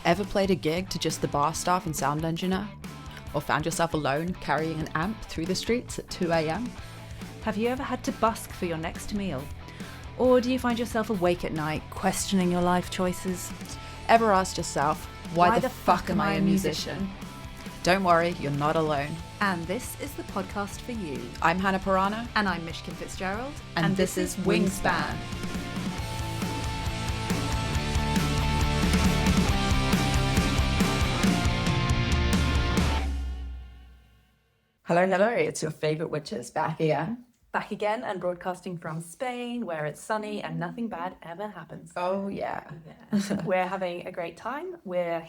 Ever played a gig to just the bar staff and sound engineer? Or found yourself alone carrying an amp through the streets at 2 a.m? Have you ever had to busk for your next meal? Or do you find yourself awake at night questioning your life choices? Ever asked yourself, why the fuck am I a musician? Don't worry, you're not alone. And this is the podcast for you. I'm Hannah Pirana. And I'm Mishkin Fitzgerald. And this is Wingspan. Hello, it's your favourite witches back again. Back again and broadcasting from Spain, where it's sunny and nothing bad ever happens. Oh, yeah. We're having a great time. We're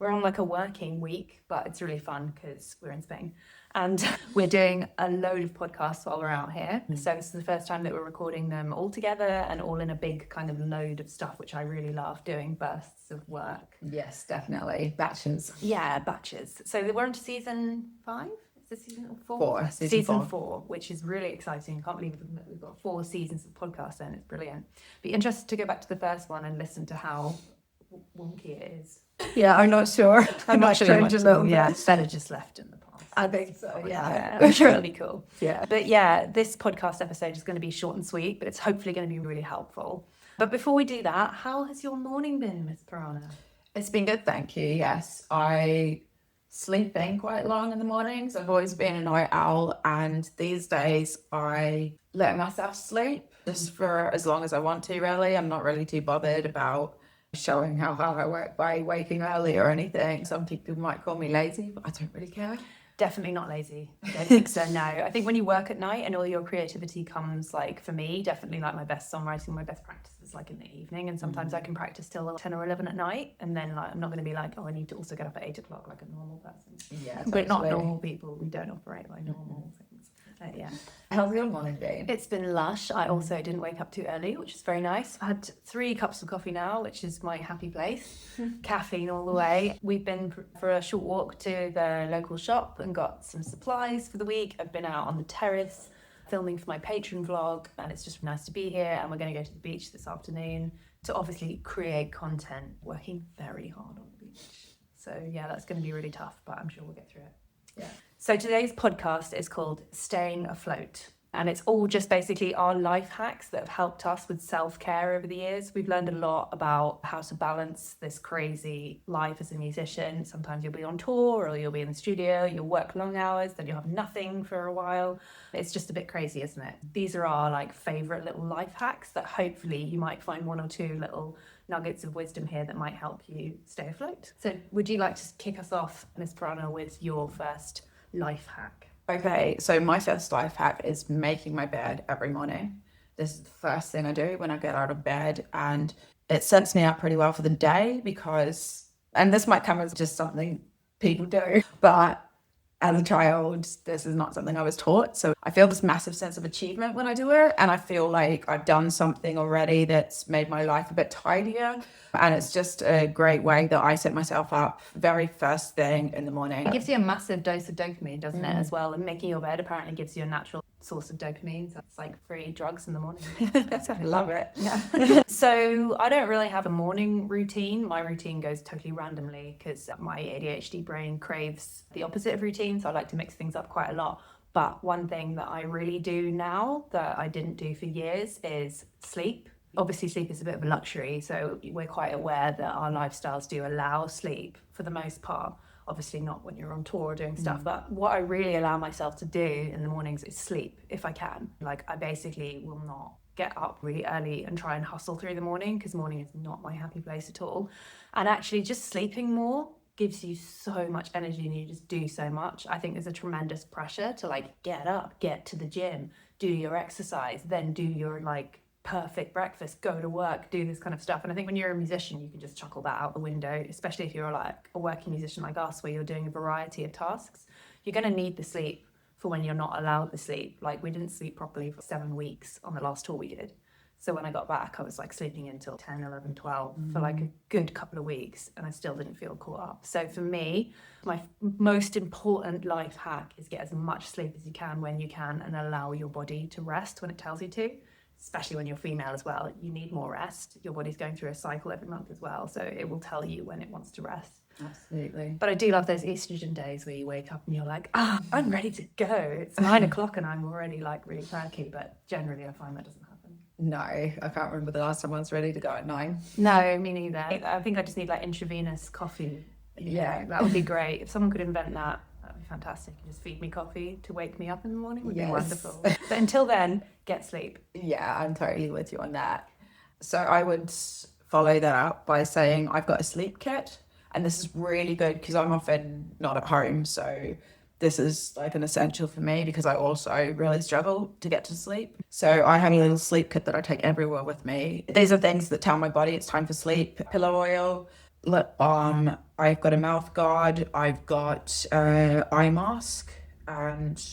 on like a working week, but it's really fun because we're in Spain. And we're doing a load of podcasts while we're out here. So this is the first time that we're recording them all together and all in a big kind of load of stuff, which I really love doing, bursts of work. Yes, definitely. Batches. Yeah, batches. So we're on to season 5? Is this season 4? 4. Season 4, which is really exciting. I can't believe we've got 4 seasons of podcasts and it's brilliant. Be interested to go back to the first one and listen to how wonky it is. Yeah, I'm not sure. I'm not sure. Yeah, it's better just left in the past. I think so, yeah. Which is really cool. Yeah. But yeah, this podcast episode is going to be short and sweet, but it's hopefully going to be really helpful. But before we do that, how has your morning been, Miss Pirana? It's been good, thank you. Yes, I sleep in quite long in the mornings. I've always been a night owl, and these days I let myself sleep just for as long as I want to, really. I'm not really too bothered about showing how hard I work by waking early or anything. Some people might call me lazy, but I don't really care. Definitely not lazy. I don't think so, no. I think when you work at night and all your creativity comes, like, for me, definitely like my best songwriting, my best practice is like in the evening, and sometimes I can practice till 10 or 11 at night, and then like I'm not going to be like, oh, I need to also get up at 8 o'clock like a normal person. Yeah, totally. But not normal people. We don't operate like normal things. Yeah. How's your morning been? It's been lush. I also didn't wake up too early, which is very nice. I had 3 cups of coffee now, which is my happy place. Caffeine all the way. We've been for a short walk to the local shop and got some supplies for the week. I've been out on the terrace filming for my Patreon vlog, and it's just nice to be here. And we're going to go to the beach this afternoon to obviously create content, working very hard on the beach. So yeah, that's going to be really tough, but I'm sure we'll get through it. Yeah. So today's podcast is called Staying Afloat, and it's all just basically our life hacks that have helped us with self-care over the years. We've learned a lot about how to balance this crazy life as a musician. Sometimes you'll be on tour or you'll be in the studio, you'll work long hours, then you'll have nothing for a while. It's just a bit crazy, isn't it? These are our like favorite little life hacks that hopefully you might find 1 or 2 little nuggets of wisdom here that might help you stay afloat. So would you like to kick us off, Ms. Pirana, with your first life hack? Okay, so my first life hack is making my bed every morning. This is the first thing I do when I get out of bed, and it sets me up pretty well for the day because, and this might come as just something people do, but as a child, this is not something I was taught. So I feel this massive sense of achievement when I do it. And I feel like I've done something already that's made my life a bit tidier. And it's just a great way that I set myself up very first thing in the morning. It gives you a massive dose of dopamine, doesn't it, as well? And making your bed apparently gives you a natural source of dopamine. So it's like free drugs in the morning. I love it. Yeah. So I don't really have a morning routine. My routine goes totally randomly because my ADHD brain craves the opposite of routine. So I like to mix things up quite a lot. But one thing that I really do now that I didn't do for years is sleep. Obviously, sleep is a bit of a luxury. So we're quite aware that our lifestyles do allow sleep for the most part. Obviously not when you're on tour doing stuff, but what I really allow myself to do in the mornings is sleep if I can. Like I basically will not get up really early and try and hustle through the morning because morning is not my happy place at all. And actually just sleeping more gives you so much energy and you just do so much. I think there's a tremendous pressure to like get up, get to the gym, do your exercise, then do your like perfect breakfast, go to work, do this kind of stuff. And I think when you're a musician, you can just chuckle that out the window, especially if you're like a working musician like us, where you're doing a variety of tasks. You're going to need the sleep for when you're not allowed the sleep. Like we didn't sleep properly for 7 weeks on the last tour we did. So when I got back, I was like sleeping until 10, 11, 12 for like a good couple of weeks, and I still didn't feel caught up. So for me, my most important life hack is get as much sleep as you can when you can and allow your body to rest when it tells you to. especially when you're female as well, you need more rest. Your body's going through a cycle every month as well, so it will tell you when it wants to rest. Absolutely. But I do love those estrogen days where you wake up and you're like, I'm ready to go. It's 9 o'clock and I'm already like really cranky, but generally I find that doesn't happen. No, I can't remember the last time I was ready to go at 9. No, me neither. I think I just need like intravenous coffee. Yeah. That would be great. If someone could invent that, that'd be fantastic. And just feed me coffee to wake me up in the morning would be wonderful. But until then, get sleep. Yeah, I'm totally with you on that. So I would follow that up by saying I've got a sleep kit. And this is really good because I'm often not at home. So this is like an essential for me because I also really struggle to get to sleep. So I have a little sleep kit that I take everywhere with me. These are things that tell my body it's time for sleep. Pillow oil, lip balm. I've got a mouth guard. I've got eye mask. And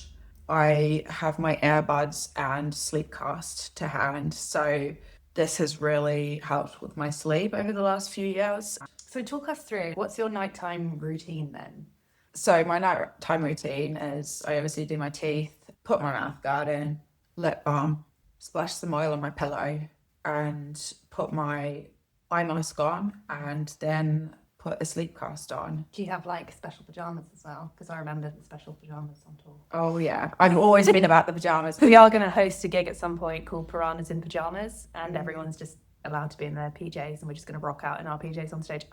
I have my earbuds and sleep cast to hand. So this has really helped with my sleep over the last few years. So talk us through, what's your nighttime routine then? So my nighttime routine is I obviously do my teeth, put my mouth guard in, lip balm, splash some oil on my pillow, and put my eye mask on, and then put a sleep cast on. Do you have like special pajamas as well? Because I remember the special pajamas on tour. Oh yeah, I've always been about the pajamas. We are going to host a gig at some point called Piranhas in Pajamas, and everyone's just allowed to be in their PJs, and we're just going to rock out in our PJs on stage.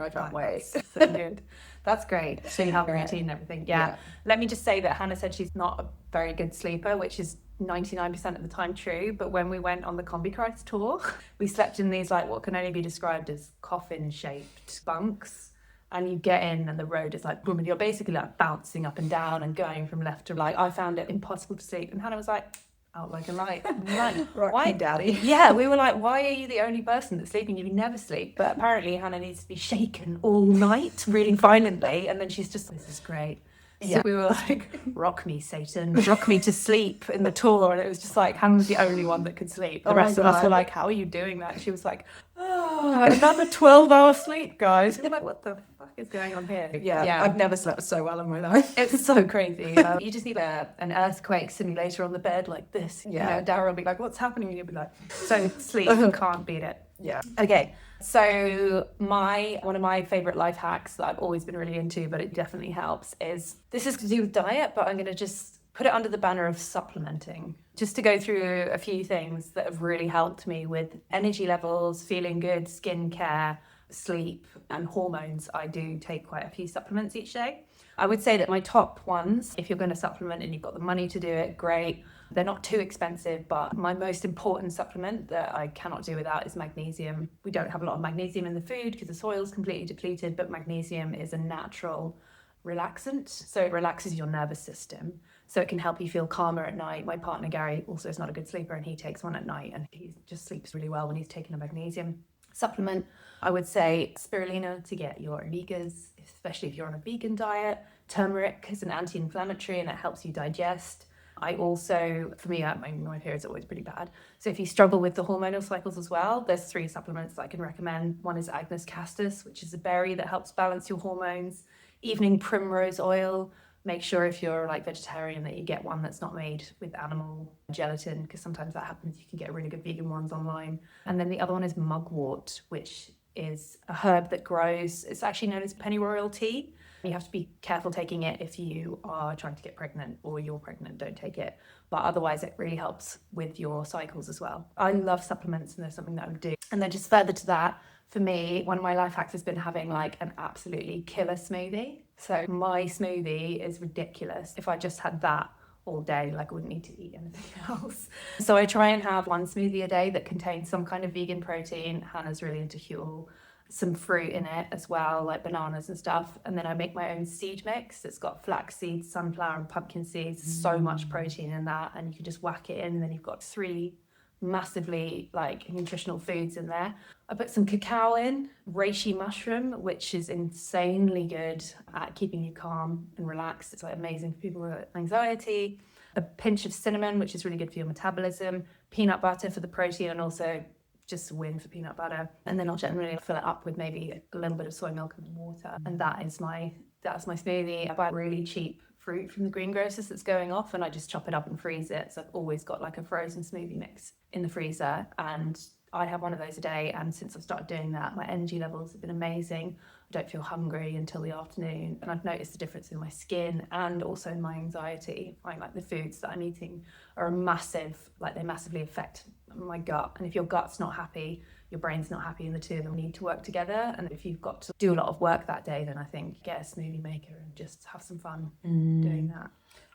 I can't wait. So good. That's great. So you have a routine and everything. Yeah. Let me just say that Hannah said she's not a very good sleeper, which is 99% of the time true. But when we went on the Combi Christ tour, we slept in these like what can only be described as coffin-shaped bunks. And you get in and the road is like boom, and you're basically like bouncing up and down and going from left to right. I found it impossible to sleep. And Hannah was like, out like a light. Like, why, Daddy? Yeah, we were like, why are you the only person that's sleeping? You never sleep. But apparently Hannah needs to be shaken all night really violently, and then she's just, this is great. So we were like, rock me, Satan, rock me to sleep in the tour. And it was just like, Hannah was the only one that could sleep. The rest of us were like, how are you doing that? And she was like, another 12-hour sleep, guys. We're like, what the fuck is going on here? Yeah, I've never slept so well in my life. It's so crazy. You just need an earthquake simulator on the bed like this. Yeah. You know, Darryl will be like, what's happening? And you'll be like, so sleep, you can't beat it. Yeah. Okay. So one of my favorite life hacks that I've always been really into, but it definitely helps, is this is to do with diet, but I'm going to just put it under the banner of supplementing. Just to go through a few things that have really helped me with energy levels, feeling good, skincare, sleep, and hormones. I do take quite a few supplements each day. I would say that my top ones, if you're going to supplement and you've got the money to do it, great. They're not too expensive, but my most important supplement that I cannot do without is magnesium. We don't have a lot of magnesium in the food because the soil's completely depleted, but magnesium is a natural relaxant. So it relaxes your nervous system. So it can help you feel calmer at night. My partner, Gary, also is not a good sleeper, and he takes one at night, and he just sleeps really well when he's taking a magnesium supplement. I would say spirulina to get your omegas, especially if you're on a vegan diet. Turmeric is an anti-inflammatory and it helps you digest. I also, for me, my period's always pretty bad. So if you struggle with the hormonal cycles as well, there's 3 supplements that I can recommend. One is Agnus castus, which is a berry that helps balance your hormones. Evening primrose oil. Make sure if you're like vegetarian that you get one that's not made with animal gelatin, because sometimes that happens. You can get really good vegan ones online. And then the other one is mugwort, which is a herb that grows. It's actually known as pennyroyal tea. You have to be careful taking it if you are trying to get pregnant or you're pregnant, don't take it. But otherwise it really helps with your cycles as well. I love supplements and there's something that I would do. And then just further to that, for me, one of my life hacks has been having like an absolutely killer smoothie. So my smoothie is ridiculous. If I just had that all day, like I wouldn't need to eat anything else. So I try and have one smoothie a day that contains some kind of vegan protein. Hannah's really into Huel. Some fruit in it as well, like bananas and stuff. And then I make my own seed mix. It's got flax seeds, sunflower and pumpkin seeds. So much protein in that. And you can just whack it in. And then you've got 3 massively like nutritional foods in there. I put some cacao in, reishi mushroom, which is insanely good at keeping you calm and relaxed. It's like amazing for people with anxiety. A pinch of cinnamon, which is really good for your metabolism. Peanut butter for the protein and also just a win for peanut butter. And then I'll generally fill it up with maybe a little bit of soy milk and water. And that's my smoothie. I buy really cheap fruit from the greengrocers that's going off, and I just chop it up and freeze it. So I've always got like a frozen smoothie mix in the freezer, and I have one of those a day. And since I've started doing that, my energy levels have been amazing. I don't feel hungry until the afternoon, and I've noticed the difference in my skin and also in my anxiety. I find like the foods that I'm eating are they massively affect my gut. And if your gut's not happy, your brain's not happy, and the two of them need to work together. And if you've got to do a lot of work that day, then I think get a smoothie maker and just have some fun doing that.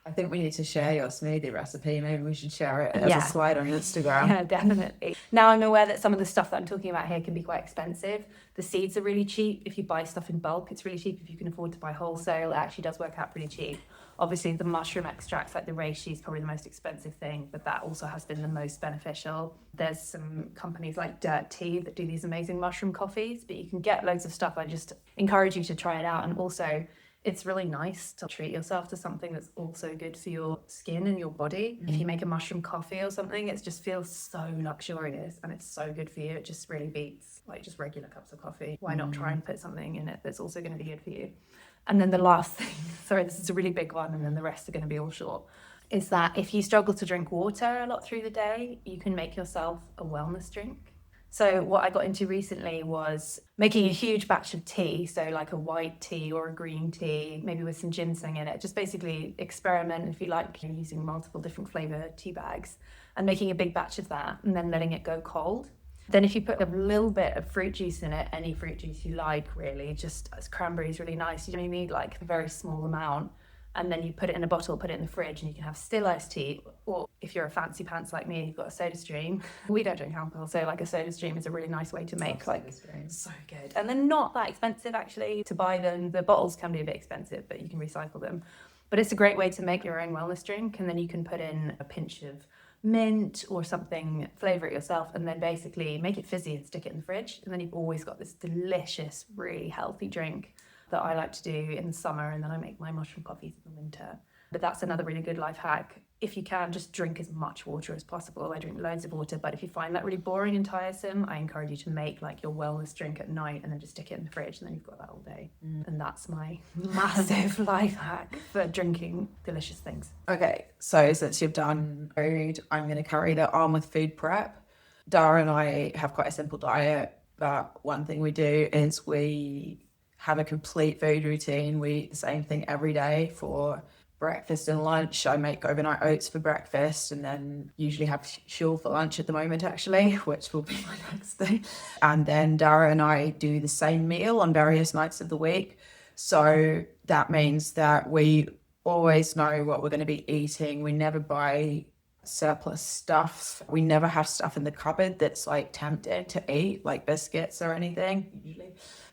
I think we need to share your smoothie recipe. Maybe we should share it as a slide on Instagram. Yeah, definitely. Now I'm aware that some of the stuff that I'm talking about here can be quite expensive. The seeds are really cheap. If you buy stuff in bulk, it's really cheap. If you can afford to buy wholesale, it actually does work out pretty cheap. Obviously, the mushroom extracts like the reishi is probably the most expensive thing, but that also has been the most beneficial. There's some companies like Dirt Tea that do these amazing mushroom coffees, but you can get loads of stuff. I just encourage you to try it out. And also, it's really nice to treat yourself to something that's also good for your skin and your body. If you make a mushroom coffee or something, it just feels so luxurious and it's so good for you. It just really beats like just regular cups of coffee. Why not try and put something in it that's also going to be good for you? And then the last thing, sorry, this is a really big one, and then the rest are going to be all short, is that if you struggle to drink water a lot through the day, you can make yourself a wellness drink. So what I got into recently was making a huge batch of tea, so like a white tea or a green tea, maybe with some ginseng in it. Just basically experiment, if you like, using multiple different flavour tea bags and making a big batch of that and then letting it go cold. Then if you put a little bit of fruit juice in it, any fruit juice you like really, just as cranberry is really nice. You only need like a very small amount. And then you put it in a bottle, put it in the fridge, and you can have still iced tea. Or if you're a fancy pants like me, you've got a soda stream. We don't drink alcohol, so like a soda stream is a really nice way to make so good. And they're not that expensive actually to buy them. The bottles can be a bit expensive, but you can recycle them. But it's a great way to make your own wellness drink, and then you can put in a pinch of mint or something, flavour it yourself, and then basically make it fizzy and stick it in the fridge. And then you've always got this delicious, really healthy drink that I like to do in the summer, and then I make my mushroom coffees in the winter. But that's another really good life hack. If you can, just drink as much water as possible. I drink loads of water, but if you find that really boring and tiresome, I encourage you to make like your wellness drink at night and then just stick it in the fridge, and then you've got that all day. And that's my massive life hack for drinking delicious things. Okay, so since you've done food, I'm going to carry that on with food prep. Dara and I have quite a simple diet, but one thing we do is we have a complete food routine. We eat the same thing every day for breakfast and lunch. I make overnight oats for breakfast and then usually have shul for lunch at the moment actually, which will be my next thing. And then Dara and I do the same meal on various nights of the week. So that means that we always know what we're going to be eating. We never buy surplus stuff. We never have stuff in the cupboard that's like tempting to eat, like biscuits or anything. Usually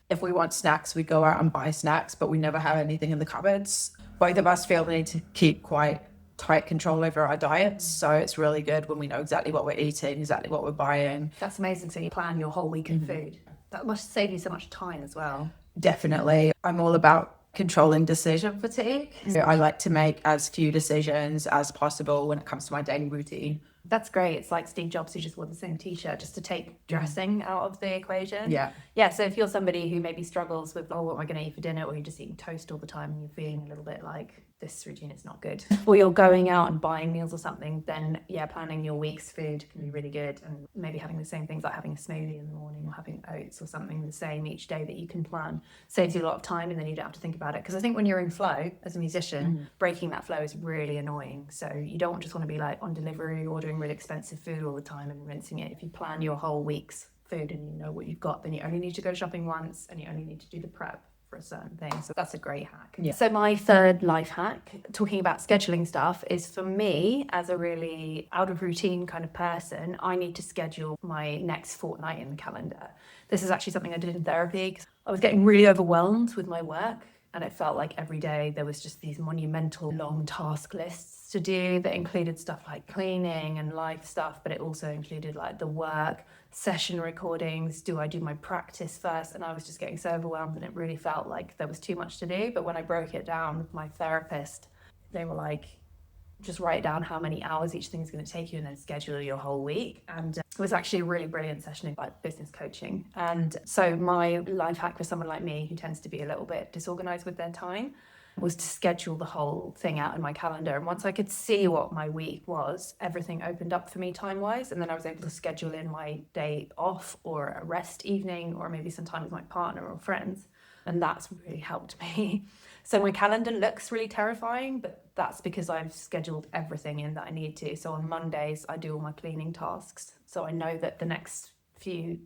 if we want snacks, we go out and buy snacks, but we never have anything in the cupboards. Both of us feel the need to keep quite tight control over our diets. So it's really good when we know exactly what we're eating, exactly what we're buying. That's amazing. So you plan your whole week of food. That must save you so much time as well. Definitely. I'm all about controlling decision fatigue. So I like to make as few decisions as possible when it comes to my daily routine. That's great. It's like Steve Jobs who just wore the same t-shirt just to take dressing out of the equation. Yeah. So if you're somebody who maybe struggles with, what am I going to eat for dinner? Or you're just eating toast all the time and you're feeling a little bit like this routine is not good. Or you're going out and buying meals or something, then planning your week's food can be really good. And maybe having the same things like having a smoothie in the morning or having oats or something the same each day that you can plan saves you a lot of time, and then you don't have to think about it. Because I think when you're in flow as a musician, breaking that flow is really annoying. So you don't just want to be like on delivery ordering really expensive food all the time and rinsing it. If you plan your whole week's food and you know what you've got, then you only need to go shopping once and you only need to do the prep for a certain thing. So that's a great hack. Yeah. So my third life hack, talking about scheduling stuff, is for me as a really out of routine kind of person, I need to schedule my next fortnight in the calendar. This is actually something I did in therapy because I was getting really overwhelmed with my work. And it felt like every day there was just these monumental long task lists to do that included stuff like cleaning and life stuff, but it also included like the work, session recordings, do I do my practice first? And I was just getting so overwhelmed and it really felt like there was too much to do. But when I broke it down with my therapist, they were like, just write down how many hours each thing is going to take you and then schedule your whole week. And was actually a really brilliant session in like business coaching. And so my life hack for someone like me who tends to be a little bit disorganized with their time was to schedule the whole thing out in my calendar. And once I could see what my week was, everything opened up for me time-wise. And then I was able to schedule in my day off or a rest evening or maybe some time with my partner or friends. And that's really helped me. So my calendar looks really terrifying, but that's because I've scheduled everything in that I need to. So on Mondays, I do all my cleaning tasks. So I know that the next few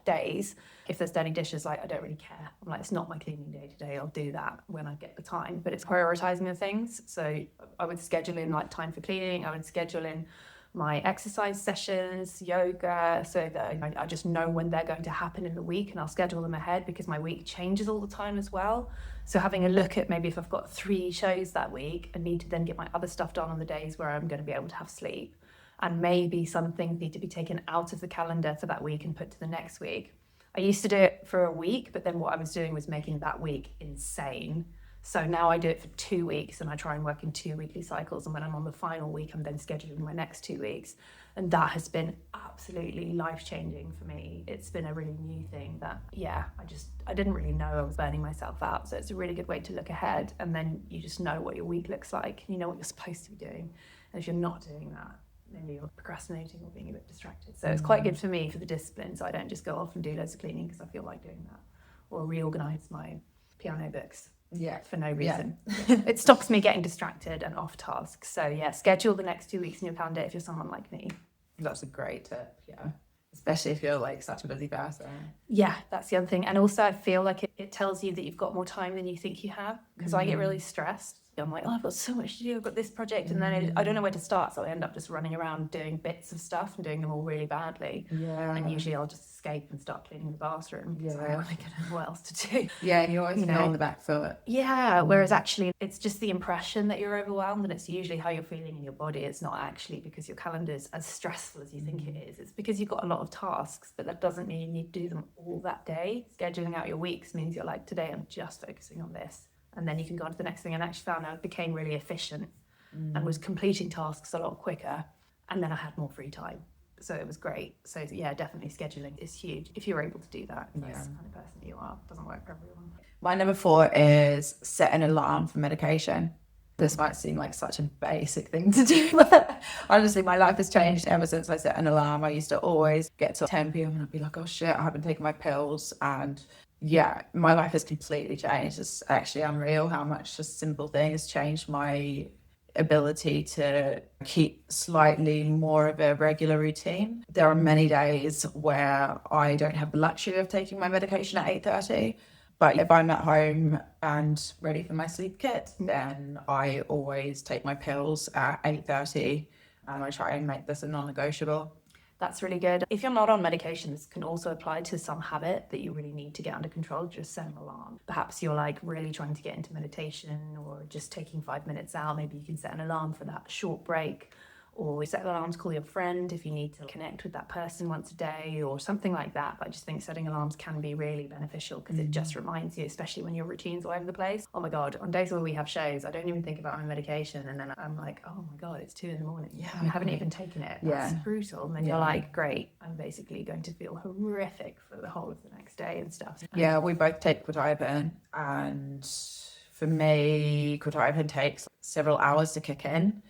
days, if there's dirty dishes, like I don't really care. I'm like, it's not my cleaning day today. I'll do that when I get the time. But it's prioritizing the things. So I would schedule in like time for cleaning. I would schedule in my exercise sessions, yoga, so that I just know when they're going to happen in the week, and I'll schedule them ahead because my week changes all the time as well. So having a look at maybe if I've got 3 shows that week, I need to then get my other stuff done on the days where I'm going to be able to have sleep. And maybe some things need to be taken out of the calendar for that week and put to the next week. I used to do it for a week, but then what I was doing was making that week insane. So now I do it for 2 weeks and I try and work in 2 weekly cycles. And when I'm on the final week, I'm then scheduling my next 2 weeks. And that has been absolutely life-changing for me. It's been a really new thing that, I didn't really know I was burning myself out. So it's a really good way to look ahead. And then you just know what your week looks like. You know what you're supposed to be doing. And if you're not doing that, then you're procrastinating or being a bit distracted. So it's quite good for me for the discipline. So I don't just go off and do loads of cleaning because I feel like doing that. Or reorganise my piano books. Yeah. For no reason. Yeah. It stops me getting distracted and off task. So yeah, schedule the next 2 weeks in your calendar if you're someone like me. That's a great tip, yeah. Especially if you're like such a busy person. Yeah, that's the other thing. And also I feel like it tells you that you've got more time than you think you have. Because I get really stressed. I'm like, I've got so much to do. I've got this project. And then I don't know where to start. So I end up just running around doing bits of stuff and doing them all really badly. Yeah. And usually I'll just escape and start cleaning the bathroom. Yeah. So I don't know what else to do. Yeah, and you always feel on the back foot. Yeah, whereas actually it's just the impression that you're overwhelmed, and it's usually how you're feeling in your body. It's not actually because your calendar's as stressful as you think it is. It's because you've got a lot of tasks, but that doesn't mean you need to do them all that day. Scheduling out your weeks means you're like, today I'm just focusing on this. And then you can go on to the next thing. And actually found I became really efficient and was completing tasks a lot quicker. And then I had more free time. So it was great. So yeah, definitely scheduling is huge. If you're able to do that, if that's the kind of person that you are. It doesn't work for everyone. My number 4 is set an alarm for medication. This might seem like such a basic thing to do, but honestly, my life has changed ever since I set an alarm. I used to always get to 10 p.m. and I'd be like, oh shit, I haven't taken my pills. And yeah, my life has completely changed. It's actually unreal how much just simple things changed my ability to keep slightly more of a regular routine. There are many days where I don't have the luxury of taking my medication at 8:30. But if I'm at home and ready for my sleep kit, then I always take my pills at 8:30 and I try and make this a non-negotiable. That's really good. If you're not on medication, this can also apply to some habit that you really need to get under control. Just set an alarm. Perhaps you're like really trying to get into meditation or just taking 5 minutes out. Maybe you can set an alarm for that short break. Or set an alarm to call your friend if you need to connect with that person once a day or something like that. But I just think setting alarms can be really beneficial because it just reminds you, especially when your routine's all over the place. Oh my God, on days where we have shows, I don't even think about my medication. And then I'm like, oh my God, it's 2 a.m. Yeah, I haven't even taken it. That's brutal. And then you're like, great, I'm basically going to feel horrific for the whole of the next day and stuff. Yeah, we both take quetiapine. And for me, quetiapine takes several hours to kick in.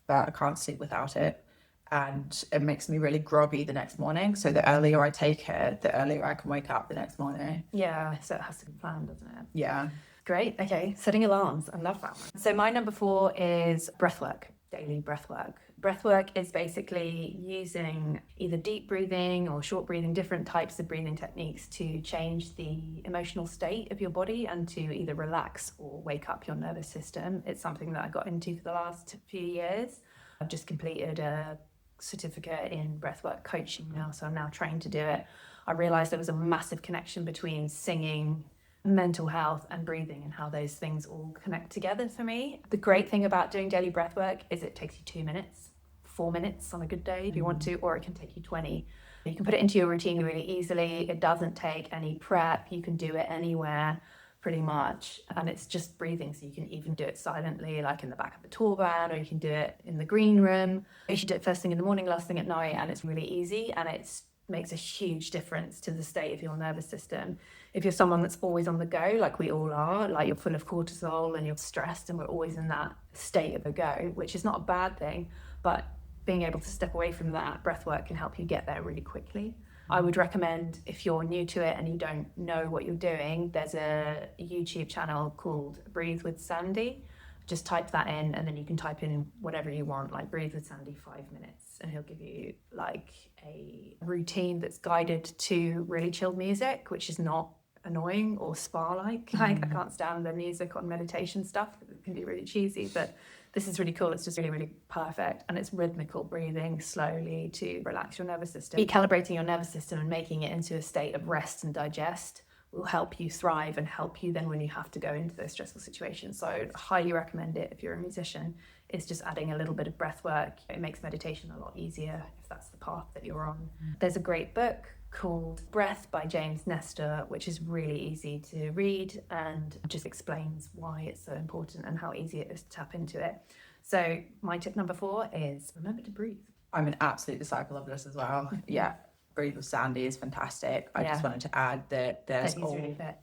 But I can't sleep without it. And it makes me really groggy the next morning. So the earlier I take it, the earlier I can wake up the next morning. Yeah, so it has to be planned, doesn't it? Yeah. Great. Okay, setting alarms. I love that one. So my number 4 is breathwork, daily breathwork. Breathwork is basically using either deep breathing or short breathing, different types of breathing techniques to change the emotional state of your body and to either relax or wake up your nervous system. It's something that I got into for the last few years. I've just completed a certificate in breathwork coaching now, so I'm now trained to do it. I realized there was a massive connection between singing, mental health and breathing and how those things all connect together for me. The great thing about doing daily breathwork is it takes you 2 minutes, 4 minutes on a good day if you want to, or it can take you 20. You can put it into your routine really easily. It doesn't take any prep. You can do it anywhere. pretty much. And it's just breathing. So you can even do it silently, like in the back of the tour van, or you can do it in the green room. You should do it first thing in the morning, last thing at night. And it's really easy. And it makes a huge difference to the state of your nervous system. If you're someone that's always on the go, like we all are, like you're full of cortisol and you're stressed and we're always in that state of the go, which is not a bad thing, but being able to step away from that, breath work can help you get there really quickly. I would recommend, if you're new to it and you don't know what you're doing, there's a YouTube channel called Breathe with Sandy. Just type that in, and then you can type in whatever you want, like Breathe with Sandy 5 minutes, and he'll give you like a routine that's guided to really chilled music, which is not annoying or spa-like. Like, I can't stand the music on meditation stuff. It can be really cheesy, but this is really cool. It's just really, really perfect. And it's rhythmical breathing slowly to relax your nervous system. Recalibrating your nervous system and making it into a state of rest and digest will help you thrive and help you then when you have to go into those stressful situations. So I highly recommend it if you're a musician. It's just adding a little bit of breath work. It makes meditation a lot easier if that's the path that you're on. There's a great book called Breath by James Nestor, which is really easy to read and just explains why it's so important and how easy it is to tap into it. So my tip number 4 is remember to breathe. I'm an absolute disciple of this as well. Yeah, Breathe with Sandy is fantastic. I just wanted to add that there's he's really fit.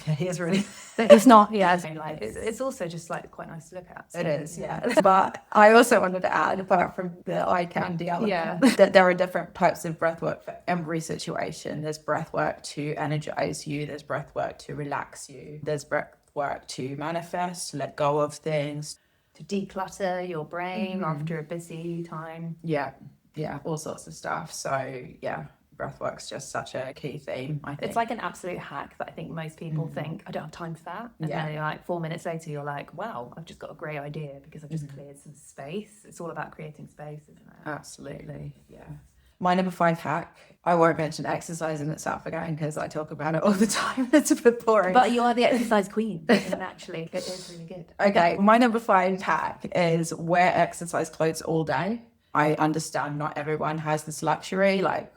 Yeah, he is really. It's not, like it's also just like quite nice to look at. So. It is, yeah. But I also wanted to add, apart from the eye candy element, that there are different types of breath work for every situation. There's breath work to energize you. There's breath work to relax you. There's breath work to manifest, to let go of things, to declutter your brain after a busy time. Yeah, all sorts of stuff. So yeah. Breathwork's just such a key theme, I think. It's like an absolute hack that I think most people think, I don't have time for that. And then you're like 4 minutes later, you're like, wow, I've just got a great idea because I've just cleared some space. It's all about creating space, isn't it? Absolutely, yeah. My number 5 hack, I won't mention exercise in itself again because I talk about it all the time. It's a bit boring. But you are the exercise queen, and actually it is really good. Okay, my number 5 hack is wear exercise clothes all day. I understand not everyone has this luxury, like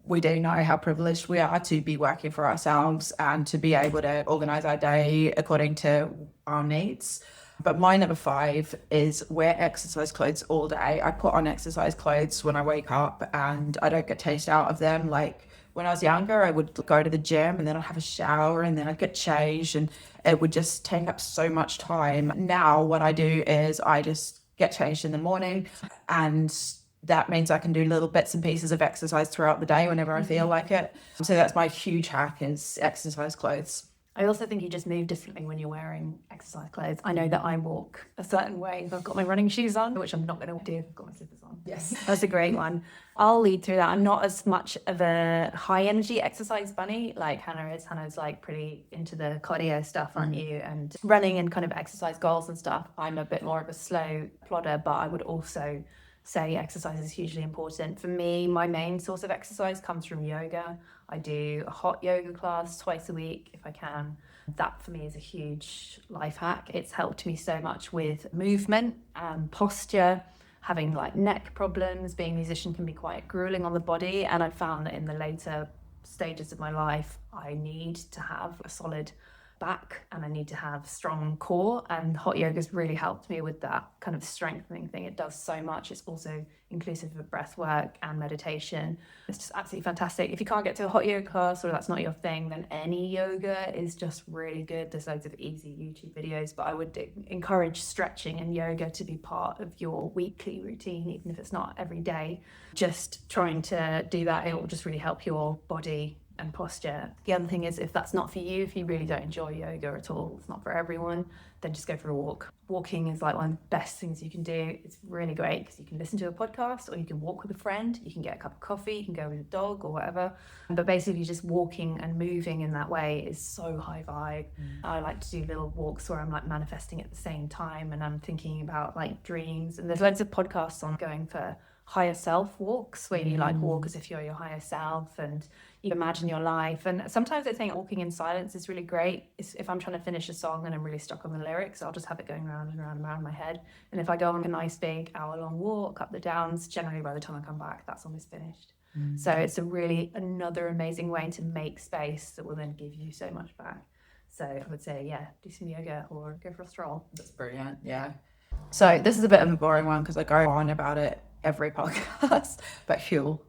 we do know how privileged we are to be working for ourselves and to be able to organize our day according to our needs. But my number 5 is wear exercise clothes all day. I put on exercise clothes when I wake up and I don't get changed out of them. Like when I was younger, I would go to the gym and then I'd have a shower and then I'd get changed and it would just take up so much time. Now what I do is I just get changed in the morning, and that means I can do little bits and pieces of exercise throughout the day whenever I feel like it. So that's my huge hack, is exercise clothes. I also think you just move differently when you're wearing exercise clothes. I know that I walk a certain way if I've got my running shoes on, which I'm not going to do if I've got my slippers on. Yes. That's a great one. I'll lead through that. I'm not as much of a high energy exercise bunny like Hannah is. Hannah's like pretty into the cardio stuff, aren't you? And running and kind of exercise goals and stuff. I'm a bit more of a slow plodder, but I would also say exercise is hugely important. For me, my main source of exercise comes from yoga. I do a hot yoga class twice a week if I can. That for me is a huge life hack. It's helped me so much with movement and posture. Having like neck problems, being a musician can be quite grueling on the body, and I found that in the later stages of my life I need to have a solid back and I need to have strong core, and hot yoga's really helped me with that kind of strengthening thing. It does so much. It's also inclusive of breath work and meditation. It's just absolutely fantastic. If you can't get to a hot yoga class or that's not your thing, then any yoga is just really good. There's loads of easy YouTube videos, but I would encourage stretching and yoga to be part of your weekly routine, even if it's not every day. Just trying to do that, it will just really help your body and posture. The other thing is, if that's not for you, if you really don't enjoy yoga at all, it's not for everyone, then just go for a walk. Walking is like one of the best things you can do. It's really great because you can listen to a podcast or you can walk with a friend, you can get a cup of coffee, you can go with a dog or whatever. But basically just walking and moving in that way is so high vibe. I like to do little walks where I'm like manifesting at the same time and I'm thinking about like dreams. And there's loads of podcasts on going for higher self walks where you like walk as if you're your higher self and you imagine your life. And sometimes I think walking in silence is really great. If I'm trying to finish a song and I'm really stuck on the lyrics, I'll just have it going round and round and round in my head. And if I go on a nice big hour-long walk up the downs, generally by the time I come back, that's almost finished. So it's another amazing way to make space that will then give you so much back. So I would say, yeah, do some yoga or go for a stroll. That's brilliant. Yeah. So this is a bit of a boring one because I go on about it every podcast, but fuel.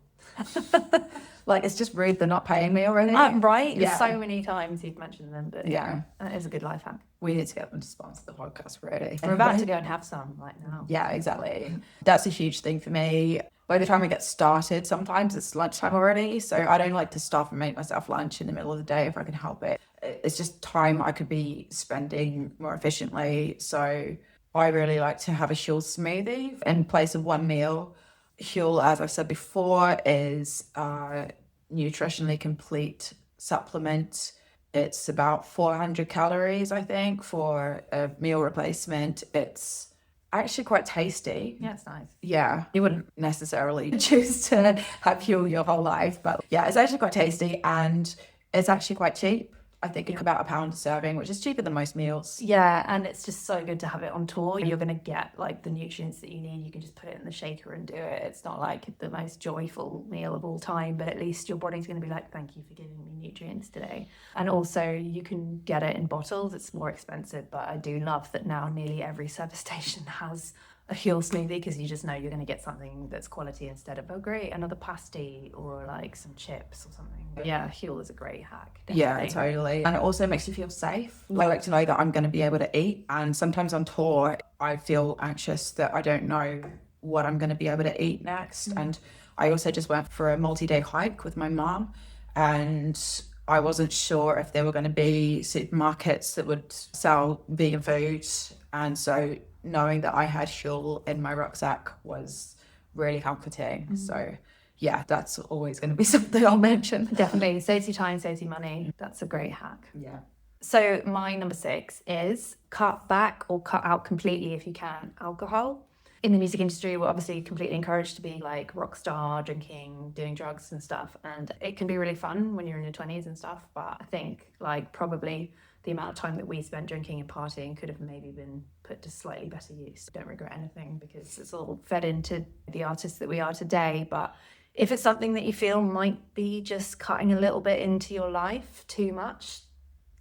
Like, it's just rude they're not paying me already. Right? Yeah. So many times you've mentioned them, but Yeah. that is a good life hack. We need to get them to sponsor the podcast already. We're about to go and have some right now. Yeah, exactly. That's a huge thing for me. By the time we get started, sometimes it's lunchtime already. So I don't like to stop and make myself lunch in the middle of the day if I can help it. It's just time I could be spending more efficiently. So I really like to have a Huel smoothie in place of one meal. Huel, as I've said before, is a nutritionally complete supplement. It's about 400 calories, I think, for a meal replacement. It's actually quite tasty. Yeah, it's nice. Yeah, you wouldn't necessarily choose to have Huel your whole life, but yeah, it's actually quite tasty and it's actually quite cheap. I think it's about £1 a serving, which is cheaper than most meals. Yeah, and it's just so good to have it on tour. You're going to get like the nutrients that you need. You can just put it in the shaker and do it. It's not like the most joyful meal of all time, but at least your body's going to be like, thank you for giving me nutrients today. And also you can get it in bottles. It's more expensive, but I do love that now nearly every service station has a Huel smoothie because you just know you're going to get something that's quality instead of, oh great, another pasty or like some chips or something. But yeah, Huel is a great hack. Definitely. Yeah, totally. And it also makes you feel safe. I like to know that I'm going to be able to eat. And sometimes on tour, I feel anxious that I don't know what I'm going to be able to eat next. And I also just went for a multi-day hike with my mom, and I wasn't sure if there were going to be supermarkets that would sell vegan food. And so knowing that I had Huel in my rucksack was really comforting. So yeah, that's always going to be something I'll mention. Definitely. Saves you time, saves you money. That's a great hack. Yeah. So my number 6 is cut back or cut out completely if you can alcohol. In the music industry, we're obviously completely encouraged to be like rock star, drinking, doing drugs and stuff. And it can be really fun when you're in your 20s and stuff. But I think like probably the amount of time that we spent drinking and partying could have maybe been put to slightly better use. Don't regret anything because it's all fed into the artists that we are today. But if it's something that you feel might be just cutting a little bit into your life too much,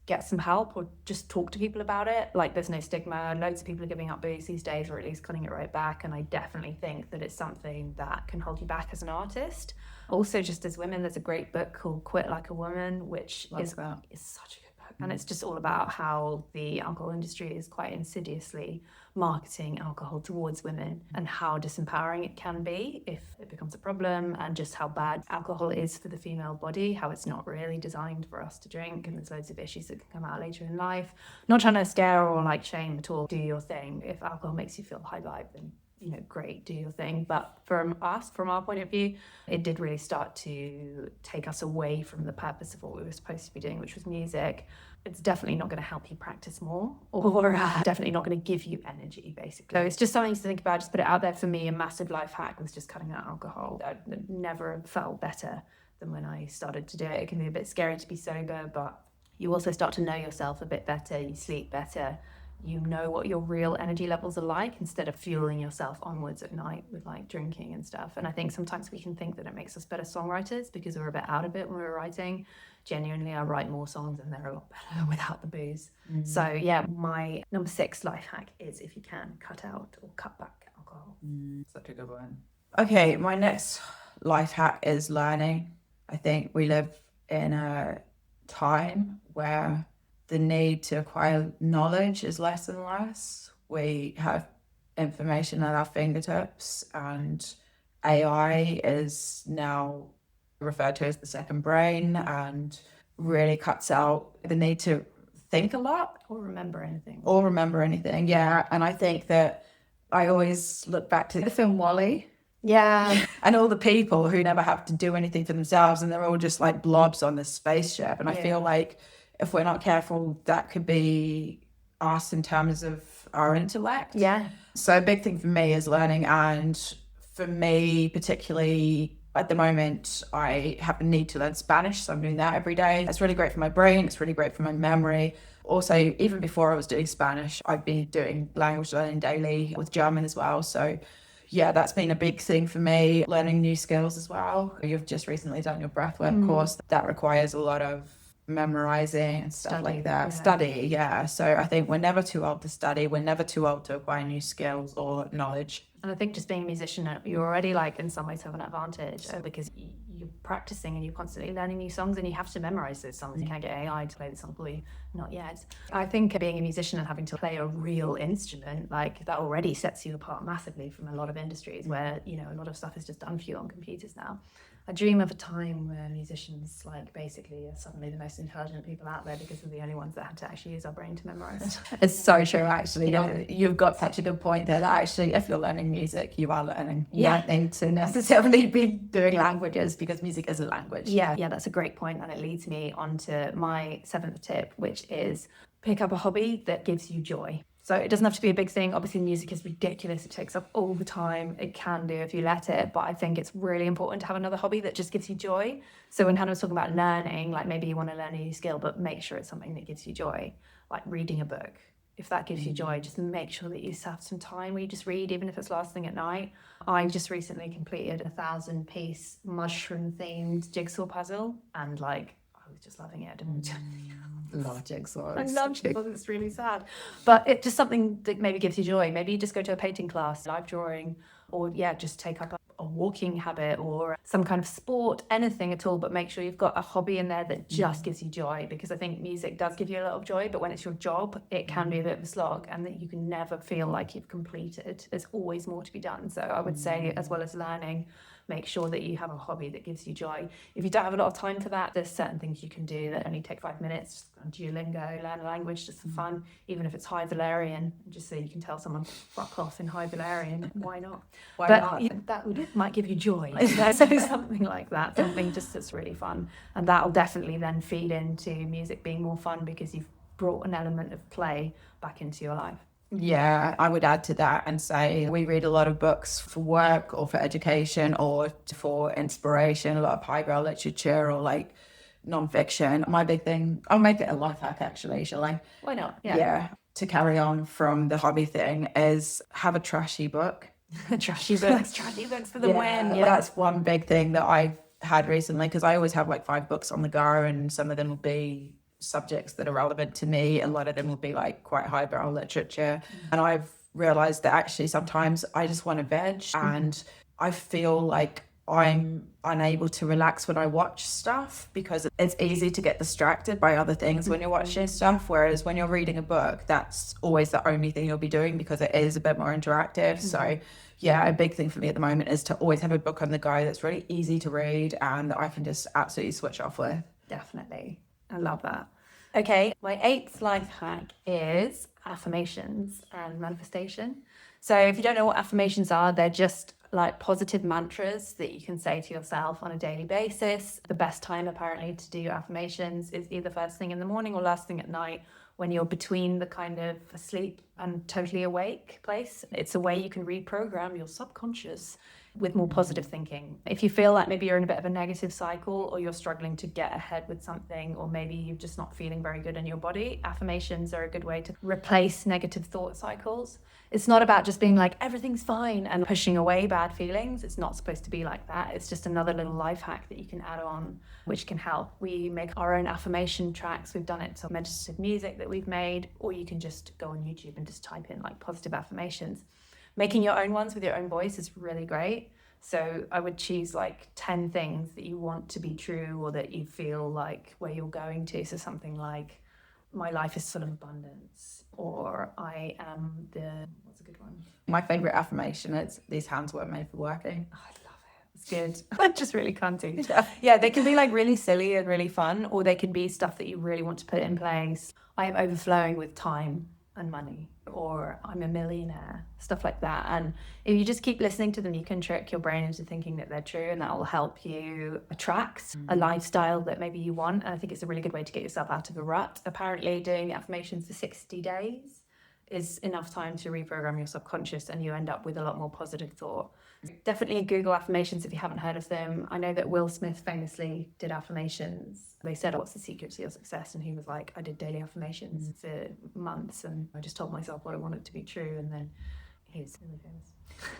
get some help or just talk to people about it. Like, there's no stigma. Loads of people are giving up booze these days, or at least cutting it right back. And I definitely think that it's something that can hold you back as an artist. Also, just as women, there's a great book called Quit Like a Woman, which is such a good book. And it's just all about how the alcohol industry is quite insidiously marketing alcohol towards women and how disempowering it can be if it becomes a problem, and just how bad alcohol is for the female body, how it's not really designed for us to drink, and there's loads of issues that can come out later in life. Not trying to scare or like shame at all. Do your thing. If alcohol makes you feel high vibe, then great, do your thing. But from us, from our point of view, it did really start to take us away from the purpose of what we were supposed to be doing, which was music. It's definitely not going to help you practice more, or definitely not going to give you energy, basically. So it's just something to think about. Just put it out there. For me, a massive life hack was just cutting out alcohol. I never felt better than when I started to do it. It can be a bit scary to be sober, but you also start to know yourself a bit better. You sleep better. You know what your real energy levels are like, instead of fueling yourself onwards at night with like drinking and stuff. And I think sometimes we can think that it makes us better songwriters because we're a bit out of it when we're writing. Genuinely, I write more songs and they're a lot better without the booze. So yeah, my number 6 life hack is, if you can, cut out or cut back alcohol. Such a good one. Okay, my next life hack is learning. I think we live in a time where the need to acquire knowledge is less and less. We have information at our fingertips, and AI is now referred to as the second brain, and really cuts out the need to think a lot or remember anything. Yeah. And I think that I always look back to the film Wall-E. Yeah. And all the people who never have to do anything for themselves, and they're all just like blobs on this spaceship. And I feel like if we're not careful, that could be us in terms of our intellect. Yeah. So a big thing for me is learning. And for me, particularly at the moment, I have a need to learn Spanish. So I'm doing that every day. It's really great for my brain. It's really great for my memory. Also, even before I was doing Spanish, I've been doing language learning daily with German as well. So yeah, that's been a big thing for me. Learning new skills as well. You've just recently done your breathwork course. That requires a lot of memorizing and stuff like that. Yeah. Study, yeah. So I think we're never too old to study. We're never too old to acquire new skills or knowledge. And I think just being a musician, you're already like in some ways have an advantage because you're practicing and you're constantly learning new songs and you have to memorize those songs. You can't get AI to play the song for you, not yet. I think being a musician and having to play a real instrument, like that already sets you apart massively from a lot of industries where, you know, a lot of stuff is just done for you on computers now. I dream of a time where musicians, like, basically are suddenly the most intelligent people out there because we're the only ones that had to actually use our brain to memorize. It's so true, actually. Yeah. You've got such a good point there that actually, if you're learning music, you are learning. You Yeah. don't need to necessarily be doing languages because music is a language. Yeah, that's a great point, and it leads me on to my 7th tip, which is pick up a hobby that gives you joy. So it doesn't have to be a big thing. Obviously, music is ridiculous. It takes up all the time. It can do if you let it. But I think it's really important to have another hobby that just gives you joy. So when Hannah was talking about learning, like maybe you want to learn a new skill, but make sure it's something that gives you joy, like reading a book. If that gives you joy, just make sure that you have some time where you just read, even if it's last thing at night. I just recently completed a 1,000-piece mushroom-themed jigsaw puzzle, and like I was just loving it. Love jigsaws. I love jigsaws. It's really sad, but it's just something that maybe gives you joy. Maybe you just go to a painting class, live drawing, or just take up a walking habit or some kind of sport, anything at all. But make sure you've got a hobby in there that just gives you joy, because I think music does give you a lot of joy, but when it's your job, it can be a bit of a slog, and that you can never feel like you've completed. There's always more to be done. So I would say, as well as learning, make sure that you have a hobby that gives you joy. If you don't have a lot of time for that, there's certain things you can do that only take 5 minutes. Duolingo, learn a language just for fun, even if it's High Valerian, just so you can tell someone fuck off in High Valerian. Why not? Why but not? That might give you joy. So something like that, something just that's really fun, and that'll definitely then feed into music being more fun because you've brought an element of play back into your life. Yeah, I would add to that and say we read a lot of books for work or for education or for inspiration, a lot of highbrow literature or like nonfiction. My big thing, I'll make it a life hack actually, shall I? Why not? Yeah. To carry on from the hobby thing is have a trashy book. Trashy books for the win. Yeah, That's one big thing that I've had recently because I always have like 5 books on the go and some of them will be subjects that are relevant to me. A lot of them will be like quite highbrow literature. And I've realized that actually sometimes I just want to veg and I feel like I'm unable to relax when I watch stuff because it's easy to get distracted by other things when you're watching stuff. Whereas when you're reading a book, that's always the only thing you'll be doing because it is a bit more interactive. So yeah, a big thing for me at the moment is to always have a book on the go that's really easy to read and that I can just absolutely switch off with. Definitely. I love that. Okay, my 8th life hack is affirmations and manifestation. So if you don't know what affirmations are, they're just like positive mantras that you can say to yourself on a daily basis. The best time apparently to do affirmations is either first thing in the morning or last thing at night when you're between the kind of asleep and totally awake place. It's a way you can reprogram your subconscious with more positive thinking. If you feel like maybe you're in a bit of a negative cycle or you're struggling to get ahead with something, or maybe you're just not feeling very good in your body, affirmations are a good way to replace negative thought cycles. It's not about just being like, everything's fine and pushing away bad feelings. It's not supposed to be like that. It's just another little life hack that you can add on, which can help. We make our own affirmation tracks. We've done it to meditative music that we've made, or you can just go on YouTube and just type in like positive affirmations. Making your own ones with your own voice is really great. So I would choose like 10 things that you want to be true or that you feel like where you're going to. So something like, my life is full of abundance, or I am what's a good one? My favorite affirmation is these hands weren't made for working. Oh, I love it. It's good. That's just really cunty. Yeah, they can be like really silly and really fun, or they can be stuff that you really want to put in place. I am overflowing with time and money, or I'm a millionaire, stuff like that. And if you just keep listening to them, you can trick your brain into thinking that they're true, and that will help you attract a lifestyle that maybe you want. And I think it's a really good way to get yourself out of a rut. Apparently doing the affirmations for 60 days is enough time to reprogram your subconscious, and you end up with a lot more positive thought. Definitely Google affirmations if you haven't heard of them. I know that Will Smith famously did affirmations. They said, what's the secret to your success? And he was like, I did daily affirmations for months, and I just told myself what I wanted to be true. And then He's really famous.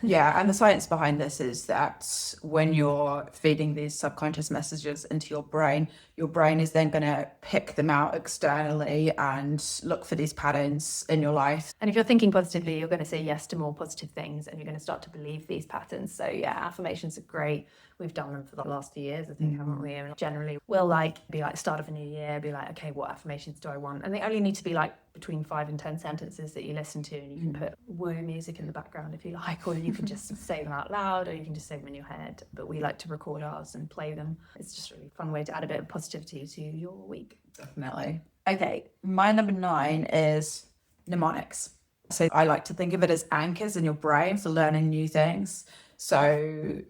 Yeah, and the science behind this is that when you're feeding these subconscious messages into your brain is then going to pick them out externally and look for these patterns in your life. And if you're thinking positively, you're going to say yes to more positive things and you're going to start to believe these patterns. So yeah, affirmations are great. We've done them for the last few years, I think, haven't we? And generally we'll be like start of a new year, be like, okay, what affirmations do I want? And they only need to be like between 5 and 10 sentences that you listen to, and you can put woo music in the background if you like, or you can just say them out loud, or you can just say them in your head. But we like to record ours and play them. It's just a really fun way to add a bit of positivity to your week. Definitely. Okay, my number 9 is mnemonics. So I like to think of it as anchors in your brain for learning new things. So